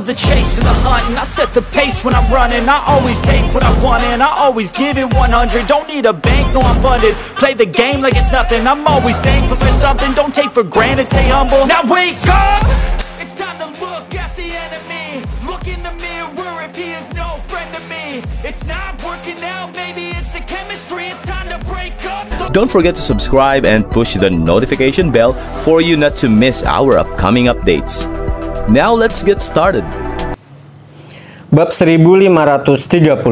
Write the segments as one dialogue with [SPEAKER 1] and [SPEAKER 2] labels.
[SPEAKER 1] love the chase and the hunt, and I set the pace when I'm running. I always take what I want and I always give it 100. Don't need a bank, no I'm funded. Play the game like it's nothing. I'm always thankful for something. Don't take for granted, stay humble. Now wake up! It's time to look at the enemy. Look in the mirror if he is no friend to me. It's not working out, maybe it's the chemistry. It's time to break up.
[SPEAKER 2] Don't forget to subscribe and push the notification bell for you not to miss our upcoming updates. Now let's get started.
[SPEAKER 3] Bab 1536.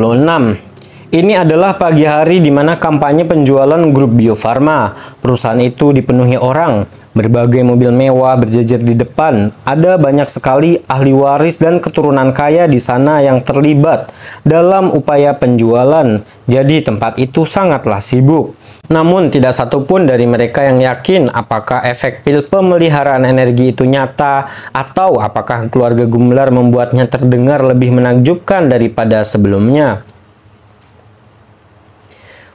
[SPEAKER 3] Ini adalah pagi hari di mana kampanye penjualan grup Bio Farma. Perusahaan itu dipenuhi orang. Berbagai mobil mewah berjejer di depan. Ada banyak sekali ahli waris dan keturunan kaya di sana yang terlibat dalam upaya penjualan. Jadi tempat itu sangatlah sibuk. Namun tidak satupun dari mereka yang yakin apakah efek pil pemeliharaan energi itu nyata atau apakah keluarga Gumelar membuatnya terdengar lebih menakjubkan daripada sebelumnya.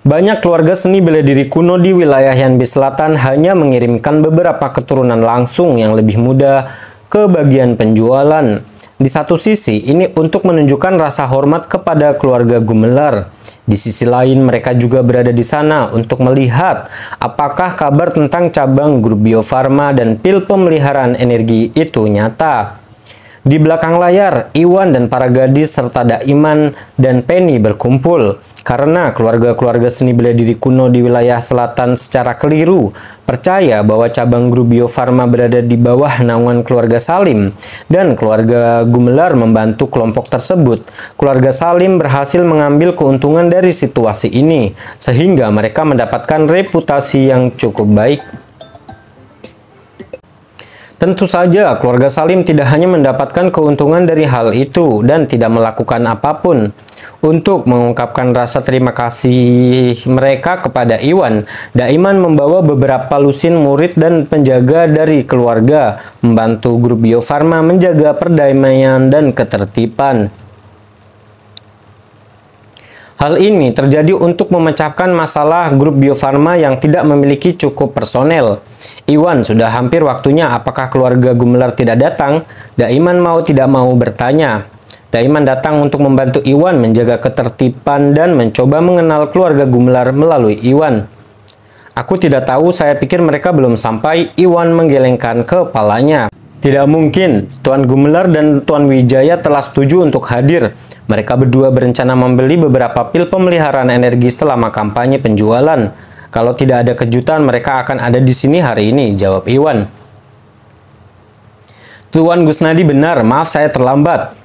[SPEAKER 3] Banyak keluarga seni bela diri kuno di wilayah Yanbi Selatan hanya mengirimkan beberapa keturunan langsung yang lebih muda ke bagian penjualan. Di satu sisi, ini untuk menunjukkan rasa hormat kepada keluarga Gumelar. Di sisi lain, mereka juga berada di sana untuk melihat apakah kabar tentang cabang grup Bio Farma dan pil pemeliharaan energi itu nyata. Di belakang layar, Iwan dan para gadis serta Daiman dan Penny berkumpul karena keluarga-keluarga seni bela diri kuno di wilayah selatan secara keliru percaya bahwa cabang grup Bio Farma berada di bawah naungan keluarga Salim dan keluarga Gumelar membantu kelompok tersebut. Keluarga Salim berhasil mengambil keuntungan dari situasi ini sehingga mereka mendapatkan reputasi yang cukup baik. Tentu saja, keluarga Salim tidak hanya mendapatkan keuntungan dari hal itu dan tidak melakukan apapun. Untuk mengungkapkan rasa terima kasih mereka kepada Iwan, Daiman membawa beberapa lusin murid dan penjaga dari keluarga, membantu grup Bio Farma menjaga perdamaian dan ketertiban. Hal ini terjadi untuk memecahkan masalah grup Bio Farma yang tidak memiliki cukup personel. Iwan, sudah hampir waktunya, apakah keluarga Gumelar tidak datang? Daiman mau tidak mau bertanya. Daiman datang untuk membantu Iwan menjaga ketertiban dan mencoba mengenal keluarga Gumelar melalui Iwan. Aku tidak tahu, saya pikir mereka belum sampai. Iwan menggelengkan kepalanya. Tidak mungkin, Tuan Gumelar dan Tuan Wijaya telah setuju untuk hadir. Mereka berdua berencana membeli beberapa pil pemeliharaan energi selama kampanye penjualan. Kalau tidak ada kejutan, mereka akan ada di sini hari ini, jawab Iwan. Tuan Gusnadi benar, maaf saya terlambat.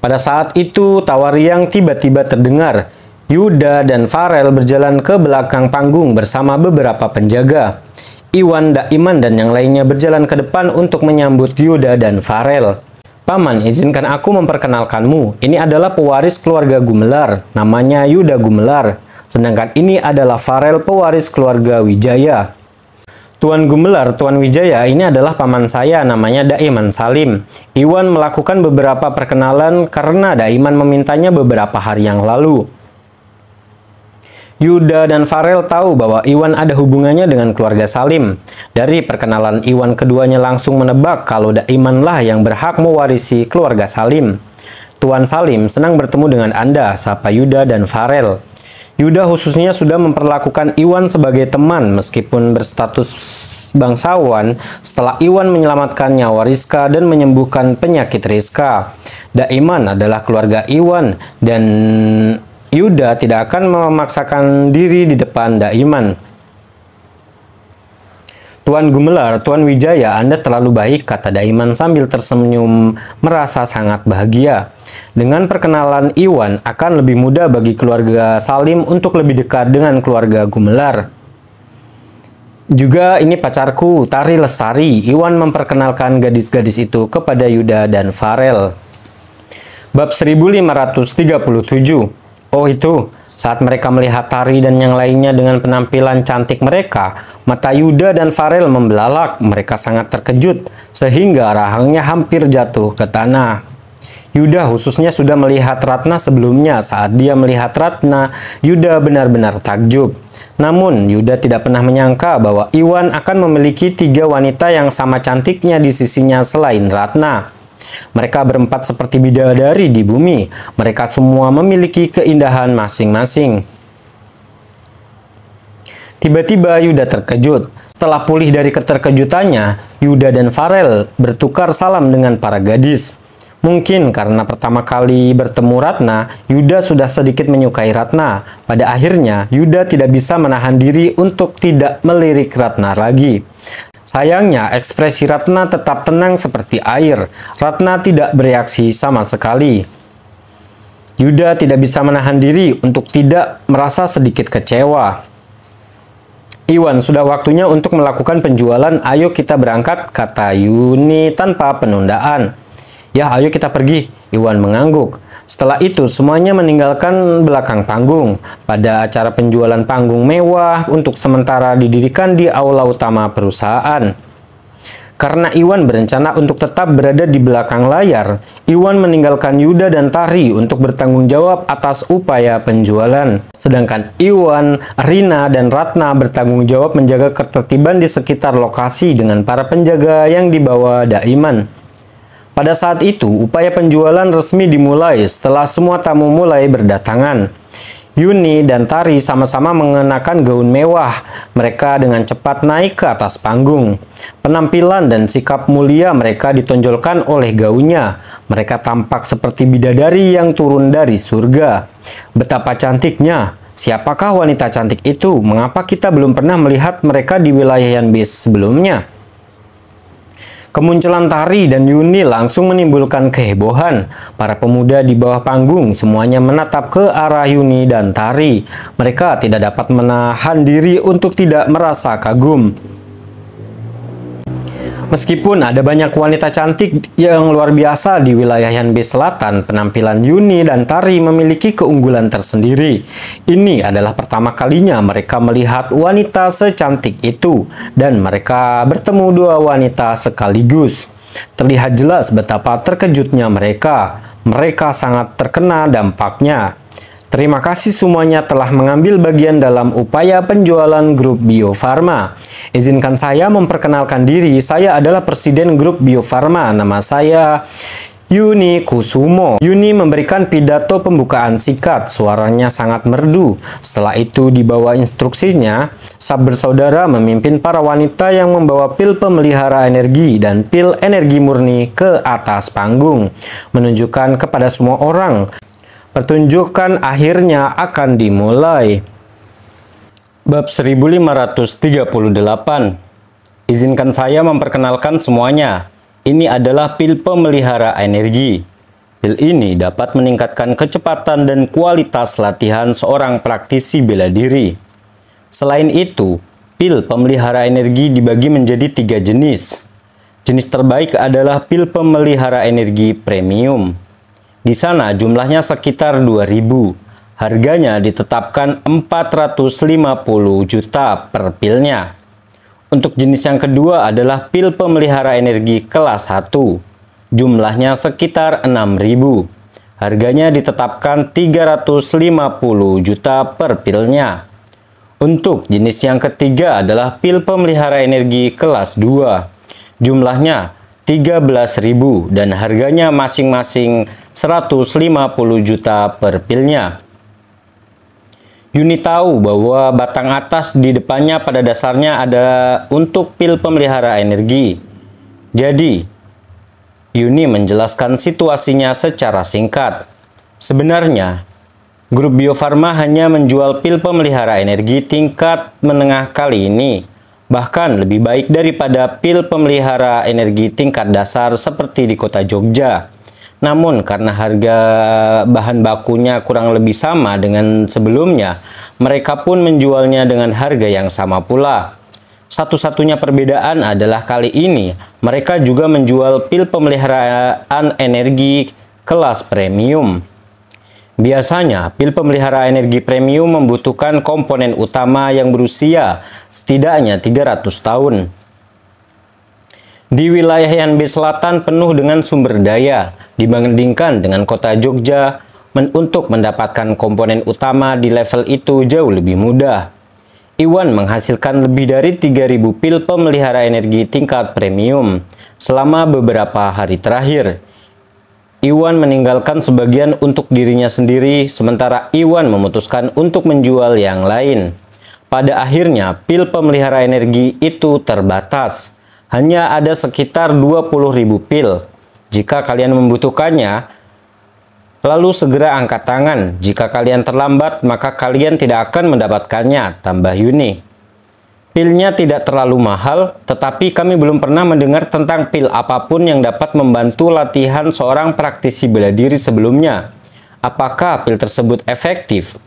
[SPEAKER 3] Pada saat itu, tawariang tiba-tiba terdengar. Yuda dan Farel berjalan ke belakang panggung bersama beberapa penjaga. Iwan, Daiman, dan yang lainnya berjalan ke depan untuk menyambut Yuda dan Farel. Paman, izinkan aku memperkenalkanmu. Ini adalah pewaris keluarga Gumelar, namanya Yuda Gumelar. Sedangkan ini adalah Farel, pewaris keluarga Wijaya. Tuan Gumelar, Tuan Wijaya, ini adalah paman saya, namanya Daiman Salim. Iwan melakukan beberapa perkenalan karena Daiman memintanya beberapa hari yang lalu. Yuda dan Farel tahu bahwa Iwan ada hubungannya dengan keluarga Salim. Dari perkenalan Iwan, keduanya langsung menebak kalau Daiman lah yang berhak mewarisi keluarga Salim. Tuan Salim, senang bertemu dengan Anda, sapa Yuda dan Farel. Yuda khususnya sudah memperlakukan Iwan sebagai teman meskipun berstatus bangsawan setelah Iwan menyelamatkan nyawa Rizka dan menyembuhkan penyakit Rizka. Daiman adalah keluarga Iwan dan Yuda tidak akan memaksakan diri di depan Daiman. Tuan Gumelar, Tuan Wijaya, Anda terlalu baik, kata Daiman sambil tersenyum merasa sangat bahagia. Dengan perkenalan Iwan, akan lebih mudah bagi keluarga Salim untuk lebih dekat dengan keluarga Gumelar. Juga ini pacarku, Tari Lestari. Iwan memperkenalkan gadis-gadis itu kepada Yuda dan Farel. Bab 1537. Oh itu, saat mereka melihat Tari dan yang lainnya dengan penampilan cantik mereka, mata Yuda dan Farel membelalak. Mereka sangat terkejut, sehingga rahangnya hampir jatuh ke tanah. Yuda khususnya sudah melihat Ratna sebelumnya. Saat dia melihat Ratna, Yuda benar-benar takjub. Namun, Yuda tidak pernah menyangka bahwa Iwan akan memiliki 3 wanita yang sama cantiknya di sisinya selain Ratna. Mereka berempat seperti bidadari di bumi. Mereka semua memiliki keindahan masing-masing. Tiba-tiba Yuda terkejut. Setelah pulih dari keterkejutannya, Yuda dan Farel bertukar salam dengan para gadis. Mungkin karena pertama kali bertemu Ratna, Yuda sudah sedikit menyukai Ratna. Pada akhirnya, Yuda tidak bisa menahan diri untuk tidak melirik Ratna lagi. Sayangnya, ekspresi Ratna tetap tenang seperti air. Ratna tidak bereaksi sama sekali. Yuda tidak bisa menahan diri untuk tidak merasa sedikit kecewa. Iwan, sudah waktunya untuk melakukan penjualan. Ayo kita berangkat, kata Yuni tanpa penundaan. Ya, ayo kita pergi, Iwan mengangguk. Setelah itu, semuanya meninggalkan belakang panggung. Pada acara penjualan panggung mewah untuk sementara didirikan di aula utama perusahaan. Karena Iwan berencana untuk tetap berada di belakang layar, Iwan meninggalkan Yuda dan Tari untuk bertanggung jawab atas upaya penjualan. Sedangkan Iwan, Rina, dan Ratna bertanggung jawab menjaga ketertiban di sekitar lokasi dengan para penjaga yang dibawa Daiman. Pada saat itu, upaya penjualan resmi dimulai setelah semua tamu mulai berdatangan. Yuni dan Tari sama-sama mengenakan gaun mewah. Mereka dengan cepat naik ke atas panggung. Penampilan dan sikap mulia mereka ditonjolkan oleh gaunnya. Mereka tampak seperti bidadari yang turun dari surga. Betapa cantiknya! Siapakah wanita cantik itu? Mengapa kita belum pernah melihat mereka di wilayah Yanbis sebelumnya? Kemunculan Tari dan Yuni langsung menimbulkan kehebohan. Para pemuda di bawah panggung semuanya menatap ke arah Yuni dan Tari. Mereka tidak dapat menahan diri untuk tidak merasa kagum. Meskipun ada banyak wanita cantik yang luar biasa di wilayah Yanbis Selatan, penampilan Yuni dan Tari memiliki keunggulan tersendiri. Ini adalah pertama kalinya mereka melihat wanita secantik itu, dan mereka bertemu dua wanita sekaligus. Terlihat jelas betapa terkejutnya mereka. Mereka sangat terkena dampaknya. Terima kasih semuanya telah mengambil bagian dalam upaya penjualan grup Bio Farma. Izinkan saya memperkenalkan diri, saya adalah Presiden grup Bio Farma. Nama saya Yuni Kusumo. Yuni memberikan pidato pembukaan singkat, suaranya sangat merdu. Setelah itu di bawah instruksinya, Sab bersaudara memimpin para wanita yang membawa pil pemelihara energi dan pil energi murni ke atas panggung, menunjukkan kepada semua orang. Pertunjukan akhirnya akan dimulai. Bab 1538. Izinkan saya memperkenalkan semuanya. Ini adalah pil pemelihara energi. Pil ini dapat meningkatkan kecepatan dan kualitas latihan seorang praktisi bela diri. Selain itu, pil pemelihara energi dibagi menjadi 3 jenis. Jenis terbaik adalah pil pemelihara energi premium. Di sana jumlahnya sekitar 2.000. Harganya ditetapkan 450 juta per pilnya. Untuk jenis yang kedua adalah pil pemelihara energi kelas 1. Jumlahnya sekitar 6.000. Harganya ditetapkan 350 juta per pilnya. Untuk jenis yang ketiga adalah pil pemelihara energi kelas 2. Jumlahnya 13.000 dan harganya masing-masing 150 juta per pilnya. Yuni tahu bahwa batang atas di depannya pada dasarnya ada untuk pil pemelihara energi. Jadi, Yuni menjelaskan situasinya secara singkat. Sebenarnya, grup Bio Farma hanya menjual pil pemelihara energi tingkat menengah kali ini. Bahkan lebih baik daripada pil pemelihara energi tingkat dasar seperti di kota Jogja. Namun karena harga bahan bakunya kurang lebih sama dengan sebelumnya, mereka pun menjualnya dengan harga yang sama pula. Satu-satunya perbedaan adalah kali ini mereka juga menjual pil pemeliharaan energi kelas premium. Biasanya, pil pemelihara energi premium membutuhkan komponen utama yang berusia setidaknya 300 tahun. Di wilayah Yanbis Selatan penuh dengan sumber daya, dibandingkan dengan kota Jogja, untuk mendapatkan komponen utama di level itu jauh lebih mudah. Iwan menghasilkan lebih dari 3.000 pil pemelihara energi tingkat premium selama beberapa hari terakhir. Iwan meninggalkan sebagian untuk dirinya sendiri, sementara Iwan memutuskan untuk menjual yang lain. Pada akhirnya, pil pemelihara energi itu terbatas. Hanya ada sekitar 20.000 pil. Jika kalian membutuhkannya, lalu segera angkat tangan. Jika kalian terlambat, maka kalian tidak akan mendapatkannya, tambah Yuni. Pilnya tidak terlalu mahal, tetapi kami belum pernah mendengar tentang pil apapun yang dapat membantu latihan seorang praktisi bela diri sebelumnya. Apakah pil tersebut efektif?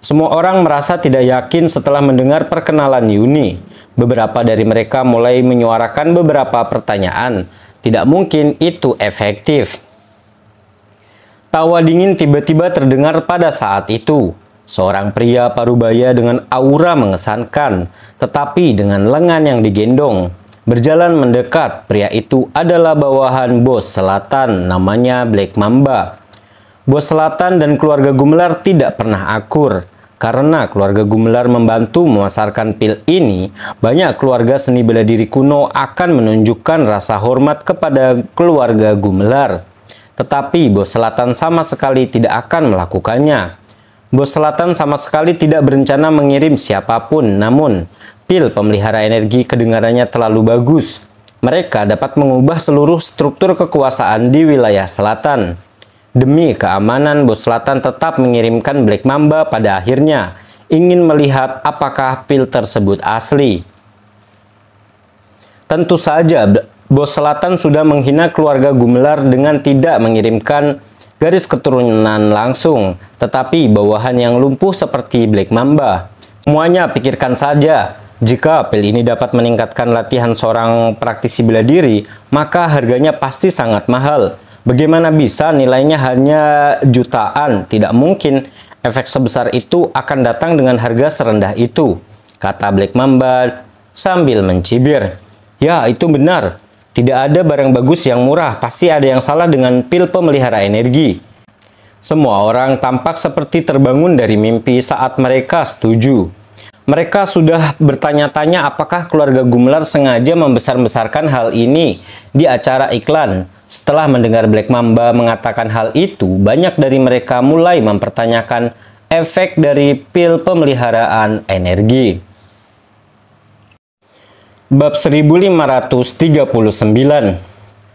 [SPEAKER 3] Semua orang merasa tidak yakin setelah mendengar perkenalan Yuni. Beberapa dari mereka mulai menyuarakan beberapa pertanyaan. Tidak mungkin itu efektif. Tawa dingin tiba-tiba terdengar pada saat itu. Seorang pria parubaya dengan aura mengesankan, tetapi dengan lengan yang digendong. Berjalan mendekat, pria itu adalah bawahan bos selatan, namanya Black Mamba. Bos selatan dan keluarga Gumelar tidak pernah akur. Karena keluarga Gumelar membantu memasarkan pil ini, banyak keluarga seni bela diri kuno akan menunjukkan rasa hormat kepada keluarga Gumelar. Tetapi bos selatan sama sekali tidak akan melakukannya. Bos selatan sama sekali tidak berencana mengirim siapapun, namun pil pemelihara energi kedengarannya terlalu bagus. Mereka dapat mengubah seluruh struktur kekuasaan di wilayah selatan. Demi keamanan, bos selatan tetap mengirimkan Black Mamba pada akhirnya, ingin melihat apakah pil tersebut asli. Tentu saja, bos selatan sudah menghina keluarga Gumelar dengan tidak mengirimkan garis keturunan langsung, tetapi bawahan yang lumpuh seperti Black Mamba. Semuanya pikirkan saja, jika pil ini dapat meningkatkan latihan seorang praktisi bela diri, maka harganya pasti sangat mahal. Bagaimana bisa nilainya hanya jutaan? Tidak mungkin, efek sebesar itu akan datang dengan harga serendah itu, kata Black Mamba sambil mencibir. Ya, itu benar. Tidak ada barang bagus yang murah, pasti ada yang salah dengan pil pemelihara energi. Semua orang tampak seperti terbangun dari mimpi saat mereka setuju. Mereka sudah bertanya-tanya apakah keluarga Gumelar sengaja membesar-besarkan hal ini di acara iklan. Setelah mendengar Black Mamba mengatakan hal itu, banyak dari mereka mulai mempertanyakan efek dari pil pemeliharaan energi. Bab 1539.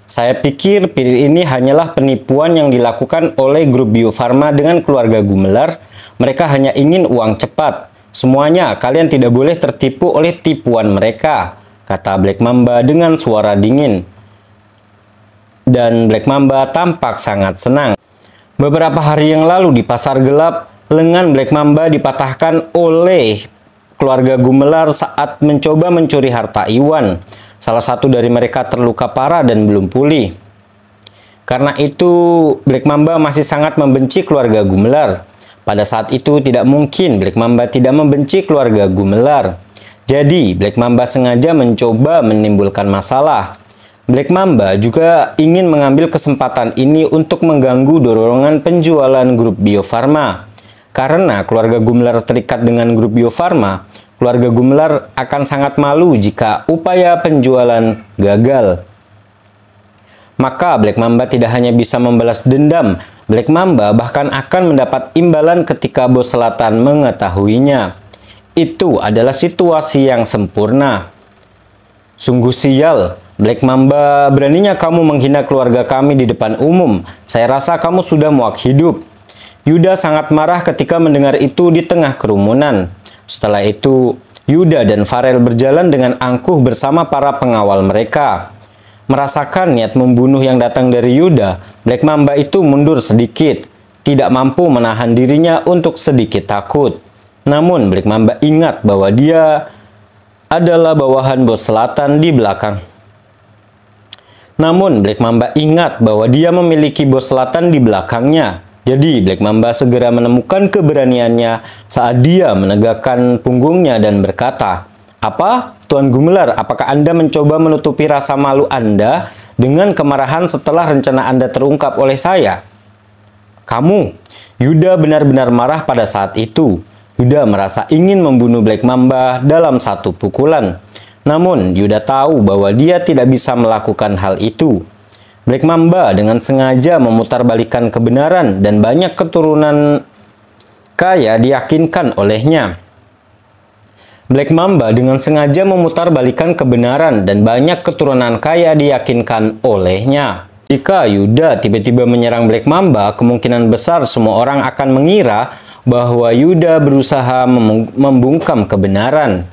[SPEAKER 3] Saya pikir pil ini hanyalah penipuan yang dilakukan oleh grup Bio Farma dengan keluarga Gumelar. Mereka hanya ingin uang cepat. Semuanya, kalian tidak boleh tertipu oleh tipuan mereka, kata Black Mamba dengan suara dingin. Dan Black Mamba tampak sangat senang. Beberapa hari yang lalu di pasar gelap, lengan Black Mamba dipatahkan oleh keluarga Gumelar saat mencoba mencuri harta Iwan. Salah satu dari mereka terluka parah dan belum pulih. Karena itu, Black Mamba masih sangat membenci keluarga Gumelar. Pada saat itu, tidak mungkin Black Mamba tidak membenci keluarga Gumelar. Jadi, Black Mamba sengaja mencoba menimbulkan masalah. Black Mamba juga ingin mengambil kesempatan ini untuk mengganggu dorongan penjualan grup Bio Farma. Karena keluarga Gumelar terikat dengan grup Bio Farma, keluarga Gumelar akan sangat malu jika upaya penjualan gagal. Maka Black Mamba tidak hanya bisa membalas dendam, Black Mamba bahkan akan mendapat imbalan ketika bos selatan mengetahuinya. Itu adalah situasi yang sempurna. Sungguh sial, Black Mamba, beraninya kamu menghina keluarga kami di depan umum. Saya rasa kamu sudah muak hidup. Yuda sangat marah ketika mendengar itu di tengah kerumunan. Setelah itu, Yuda dan Farel berjalan dengan angkuh bersama para pengawal mereka. Merasakan niat membunuh yang datang dari Yuda, Black Mamba itu mundur sedikit, tidak mampu menahan dirinya untuk sedikit takut. Namun, Black Mamba ingat bahwa dia adalah bawahan bos selatan di belakang. Namun, Black Mamba ingat bahwa dia memiliki bos selatan di belakangnya. Jadi, Black Mamba segera menemukan keberaniannya saat dia menegakkan punggungnya dan berkata, "Apa, Tuan Gumelar, apakah Anda mencoba menutupi rasa malu Anda dengan kemarahan setelah rencana Anda terungkap oleh saya?" Kamu, Yuda benar-benar marah pada saat itu. Yuda merasa ingin membunuh Black Mamba dalam satu pukulan. Namun, Yuda tahu bahwa dia tidak bisa melakukan hal itu. Black Mamba dengan sengaja memutarbalikkan kebenaran dan banyak keturunan kaya diyakinkan olehnya. Black Mamba dengan sengaja memutarbalikkan kebenaran dan banyak keturunan kaya diyakinkan olehnya. Jika Yuda tiba-tiba menyerang Black Mamba, kemungkinan besar semua orang akan mengira bahwa Yuda berusaha membungkam kebenaran.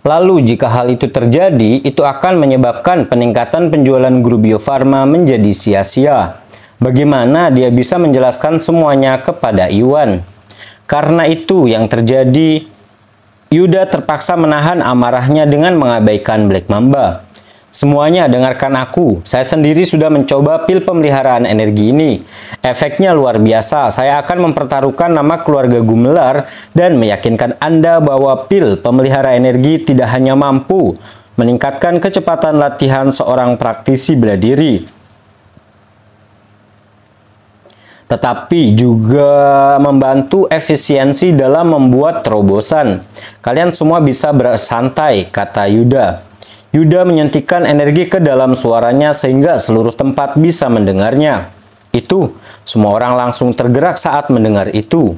[SPEAKER 3] Lalu jika hal itu terjadi, itu akan menyebabkan peningkatan penjualan grup Bio Farma menjadi sia-sia. Bagaimana dia bisa menjelaskan semuanya kepada Iwan? Karena itu yang terjadi, Yuda terpaksa menahan amarahnya dengan mengabaikan Black Mamba. Semuanya dengarkan aku, saya sendiri sudah mencoba pil pemeliharaan energi ini. Efeknya luar biasa, saya akan mempertaruhkan nama keluarga Gumelar dan meyakinkan Anda bahwa pil pemelihara energi tidak hanya mampu meningkatkan kecepatan latihan seorang praktisi bela diri, tetapi juga membantu efisiensi dalam membuat terobosan. Kalian semua bisa bersantai, kata Yuda. Yuda menyuntikkan energi ke dalam suaranya sehingga seluruh tempat bisa mendengarnya. Itu, semua orang langsung tergerak saat mendengar itu.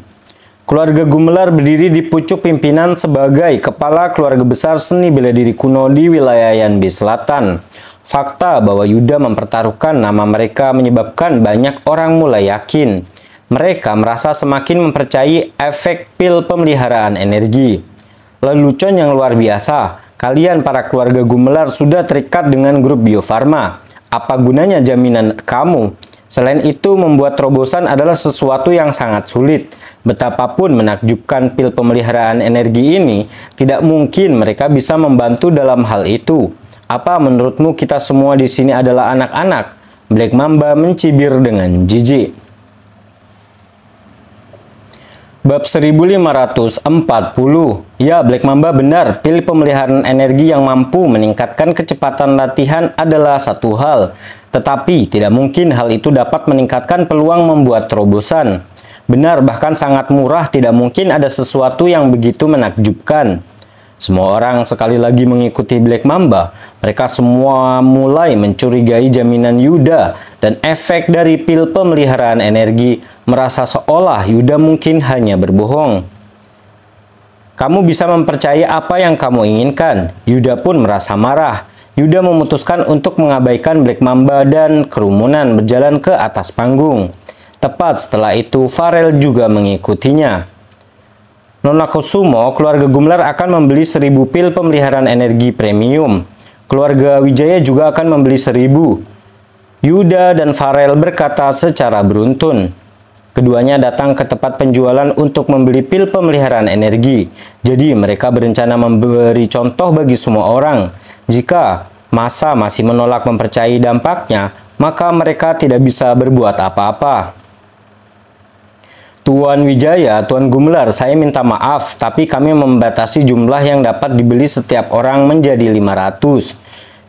[SPEAKER 3] Keluarga Gumelar berdiri di pucuk pimpinan sebagai kepala keluarga besar seni bela diri kuno di wilayah Yanbi Selatan. Fakta bahwa Yuda mempertaruhkan nama mereka menyebabkan banyak orang mulai yakin. Mereka merasa semakin mempercayai efek pil pemeliharaan energi. Lelucon yang luar biasa. Kalian para keluarga Gumelar sudah terikat dengan grup Bio Farma. Apa gunanya jaminan kamu? Selain itu, membuat terobosan adalah sesuatu yang sangat sulit. Betapapun menakjubkan pil pemeliharaan energi ini, tidak mungkin mereka bisa membantu dalam hal itu. Apa menurutmu kita semua di sini adalah anak-anak? Black Mamba mencibir dengan jijik. Bab 1540. Ya, Black Mamba benar. Pil pemeliharaan energi yang mampu meningkatkan kecepatan latihan adalah satu hal. Tetapi, tidak mungkin hal itu dapat meningkatkan peluang membuat terobosan. Benar, bahkan sangat murah, tidak mungkin ada sesuatu yang begitu menakjubkan. Semua orang sekali lagi mengikuti Black Mamba. Mereka semua mulai mencurigai jaminan Yuda dan efek dari pil pemeliharaan energi, merasa seolah Yuda mungkin hanya berbohong. Kamu bisa mempercayai apa yang kamu inginkan. Yuda pun merasa marah. Yuda memutuskan untuk mengabaikan Black Mamba dan kerumunan berjalan ke atas panggung. Tepat setelah itu, Farel juga mengikutinya. Nona Kusumo, keluarga Gumelar akan membeli 1000 pil pemeliharaan energi premium. Keluarga Wijaya juga akan membeli 1000. Yuda dan Farel berkata secara beruntun. Keduanya datang ke tempat penjualan untuk membeli pil pemeliharaan energi. Jadi mereka berencana memberi contoh bagi semua orang. Jika massa masih menolak mempercayai dampaknya, maka mereka tidak bisa berbuat apa-apa. Tuan Wijaya, Tuan Gumelar, saya minta maaf, tapi kami membatasi jumlah yang dapat dibeli setiap orang menjadi 500.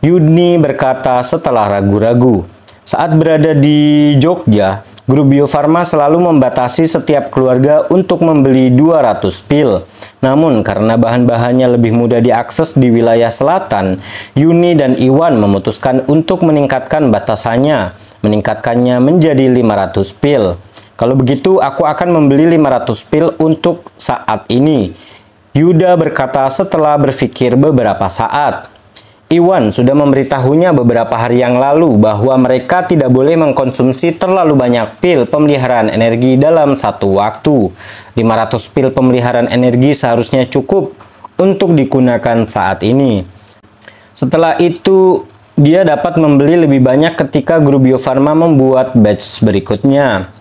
[SPEAKER 3] Yudni berkata setelah ragu-ragu. Saat berada di Jogja, grup Bio Farma selalu membatasi setiap keluarga untuk membeli 200 pil. Namun, karena bahan-bahannya lebih mudah diakses di wilayah selatan, Yuni dan Iwan memutuskan untuk meningkatkan batasannya, meningkatkannya menjadi 500 pil. Kalau begitu, aku akan membeli 500 pil untuk saat ini. Yuda berkata setelah berpikir beberapa saat. Iwan sudah memberitahunya beberapa hari yang lalu bahwa mereka tidak boleh mengkonsumsi terlalu banyak pil pemeliharaan energi dalam satu waktu. 500 pil pemeliharaan energi seharusnya cukup untuk digunakan saat ini. Setelah itu, dia dapat membeli lebih banyak ketika grup Bio Farma membuat batch berikutnya.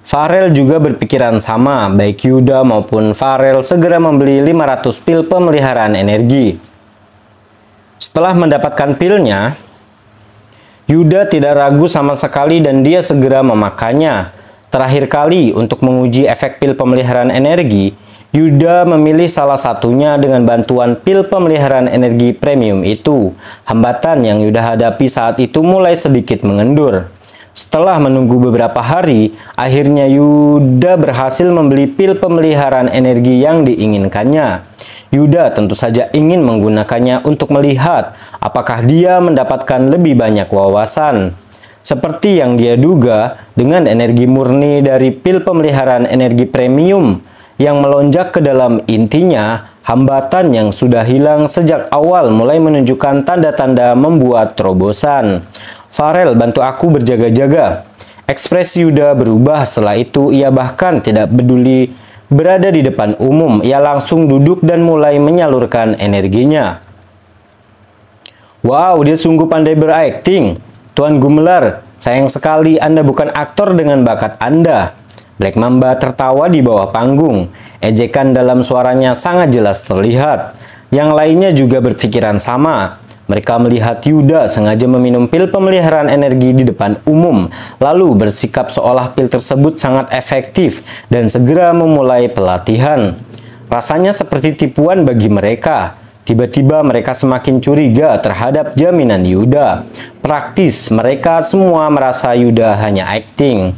[SPEAKER 3] Farel juga berpikiran sama, baik Yuda maupun Farel segera membeli 500 pil pemeliharaan energi. Setelah mendapatkan pilnya, Yuda tidak ragu sama sekali dan dia segera memakainya. Terakhir kali untuk menguji efek pil pemeliharaan energi, Yuda memilih salah satunya dengan bantuan pil pemeliharaan energi premium itu. Hambatan yang Yuda hadapi saat itu mulai sedikit mengendur. Setelah menunggu beberapa hari, akhirnya Yuda berhasil membeli pil pemeliharaan energi yang diinginkannya. Yuda tentu saja ingin menggunakannya untuk melihat apakah dia mendapatkan lebih banyak wawasan. Seperti yang dia duga, dengan energi murni dari pil pemeliharaan energi premium yang melonjak ke dalam intinya, hambatan yang sudah hilang sejak awal mulai menunjukkan tanda-tanda membuat terobosan. Farel, bantu aku berjaga-jaga. Ekspresi Yuda berubah setelah itu, ia bahkan tidak peduli berada di depan umum. Ia langsung duduk dan mulai menyalurkan energinya. Wow, dia sungguh pandai berakting. Tuan Gumelar, sayang sekali Anda bukan aktor dengan bakat Anda. Black Mamba tertawa di bawah panggung. Ejekan dalam suaranya sangat jelas terlihat. Yang lainnya juga berpikiran sama. Mereka melihat Yuda sengaja meminum pil pemeliharaan energi di depan umum, lalu bersikap seolah pil tersebut sangat efektif dan segera memulai pelatihan. Rasanya seperti tipuan bagi mereka. Tiba-tiba mereka semakin curiga terhadap jaminan Yuda. Praktis, mereka semua merasa Yuda hanya akting.